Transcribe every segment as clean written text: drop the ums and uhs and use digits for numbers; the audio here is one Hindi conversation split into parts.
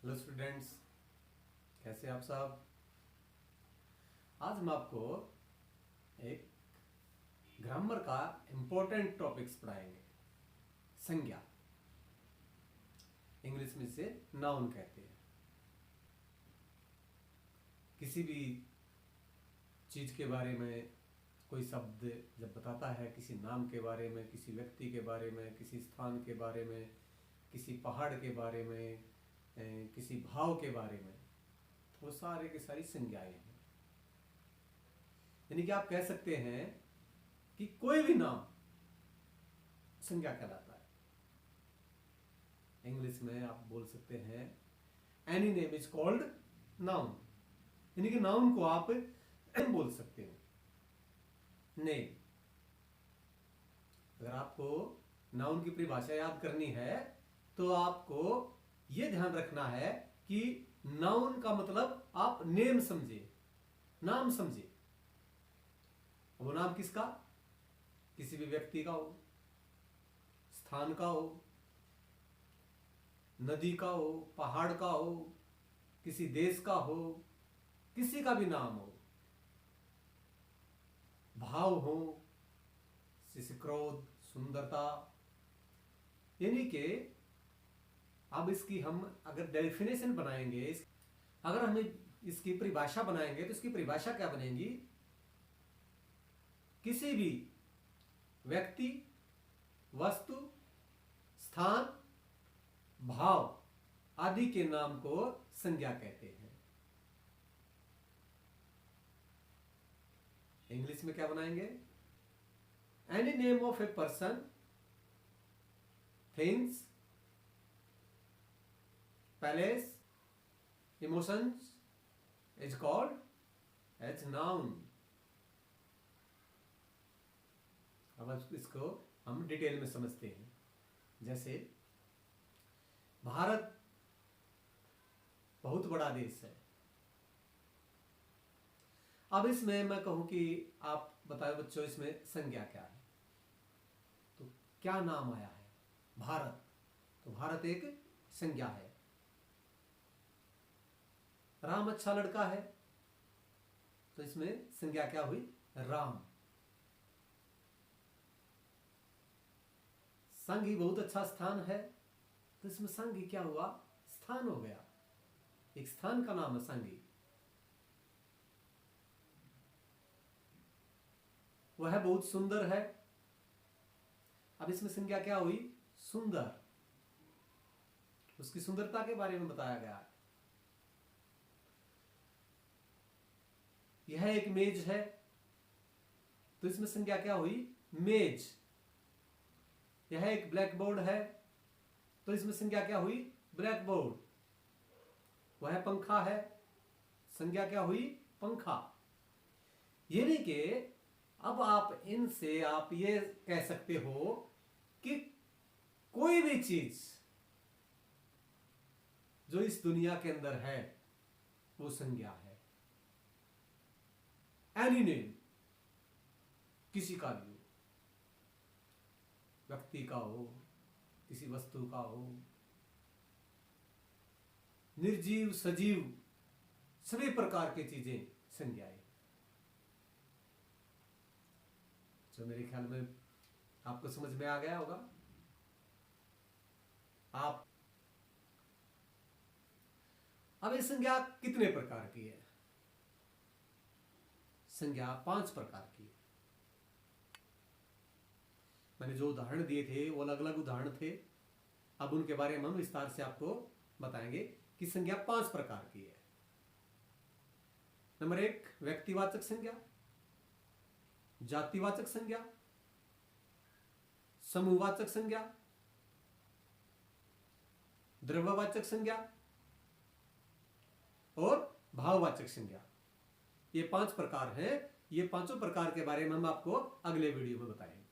हेलो स्टूडेंट्स, कैसे आप सब। आज हम आपको एक ग्रामर का इम्पोर्टेंट टॉपिक्स पढ़ाएंगे। संज्ञा, इंग्लिश में इसे नाउन कहते हैं। किसी भी चीज के बारे में कोई शब्द जब बताता है, किसी नाम के बारे में, किसी व्यक्ति के बारे में, किसी स्थान के बारे में, किसी पहाड़ के बारे में, किसी भाव के बारे में, तो वो सारे की सारी संज्ञाएं हैं। यानी कि आप कह सकते हैं कि कोई भी नाम संज्ञा कहलाता है। इंग्लिश में आप बोल सकते हैं any name is called noun. यानी कि नाउन को आप बोल सकते हो नेम। अगर आपको नाउन की परिभाषा याद करनी है तो आपको यह ध्यान रखना है कि नाउन का मतलब आप नेम समझे, नाम समझे। वो नाम किसका? किसी भी व्यक्ति का हो, स्थान का हो, नदी का हो, पहाड़ का हो, किसी देश का हो, किसी का भी नाम हो, भाव हो, जैसे क्रोध, सुंदरता। यानी कि अब इसकी हम अगर डेफिनेशन बनाएंगे, अगर हमें इसकी परिभाषा बनाएंगे तो इसकी परिभाषा क्या बनेगी? किसी भी व्यक्ति, वस्तु, स्थान, भाव आदि के नाम को संज्ञा कहते हैं। इंग्लिश में क्या बनाएंगे? Any name of a person, things, palace, emotions is called as noun. अब इसको हम डिटेल में समझते हैं। जैसे भारत बहुत बड़ा देश है। अब इसमें मैं कहूं कि आप बताओ बच्चों, इसमें संज्ञा क्या है? तो क्या नाम आया है? भारत। तो भारत एक संज्ञा है। राम अच्छा लड़का है, तो इसमें संज्ञा क्या हुई? राम। संघ ही बहुत अच्छा स्थान है, तो इसमें संघ ही क्या हुआ? स्थान हो गया। एक स्थान का नाम है संघी। वह बहुत सुंदर है। अब इसमें संज्ञा क्या हुई? सुंदर। उसकी सुंदरता के बारे में बताया गया है। यह एक मेज है, तो इसमें संज्ञा क्या हुई? मेज। यह एक ब्लैक बोर्ड है, तो इसमें संज्ञा क्या हुई? Black board. वह पंखा है, संज्ञा क्या हुई? पंखा। यानी कि अब आप इनसे आप ये कह सकते हो कि कोई भी चीज जो इस दुनिया के अंदर है वो संज्ञा है। एनी नेम, किसी का भी हो, व्यक्ति का हो, किसी वस्तु का हो, निर्जीव, सजीव, सभी प्रकार की चीजें संज्ञाएं। जो मेरे ख्याल में आपको समझ में आ गया होगा। आप अब ये संज्ञा कितने प्रकार की है? संज्ञा 5 प्रकार की है। मैंने जो उदाहरण दिए थे वो अलग अलग उदाहरण थे। अब उनके बारे में हम विस्तार से आपको बताएंगे कि संज्ञा 5 प्रकार की है। नंबर 1, व्यक्तिवाचक संज्ञा, जातिवाचक संज्ञा, समूहवाचक संज्ञा, द्रव्यवाचक संज्ञा और भाववाचक संज्ञा। ये 5 प्रकार हैं। ये पांचों प्रकार के बारे में हम आपको अगले वीडियो में बताएंगे।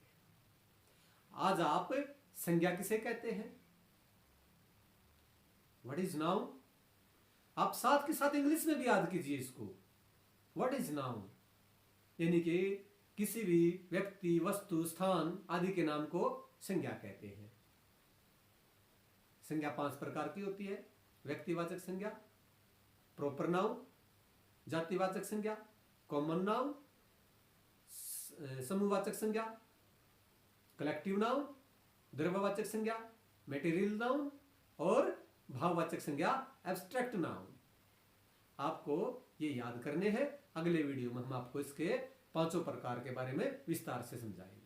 आज आप संज्ञा किसे कहते हैं? What is noun? आप साथ के साथ इंग्लिश में भी याद कीजिए इसको। What is noun? यानी कि किसी भी व्यक्ति, वस्तु, स्थान आदि के नाम को संज्ञा कहते हैं। संज्ञा 5 प्रकार की होती है। व्यक्तिवाचक संज्ञा, प्रॉपर नाउन जातिवाचक संज्ञा, कॉमन नाउन समूहवाचक संज्ञा, कलेक्टिव नाउन द्रव्यवाचक संज्ञा, मटेरियल नाउन और भाववाचक संज्ञा एब्स्ट्रैक्ट नाउन। आपको ये याद करने हैं। अगले वीडियो में हम आपको इसके 5 प्रकार के बारे में विस्तार से समझाएंगे।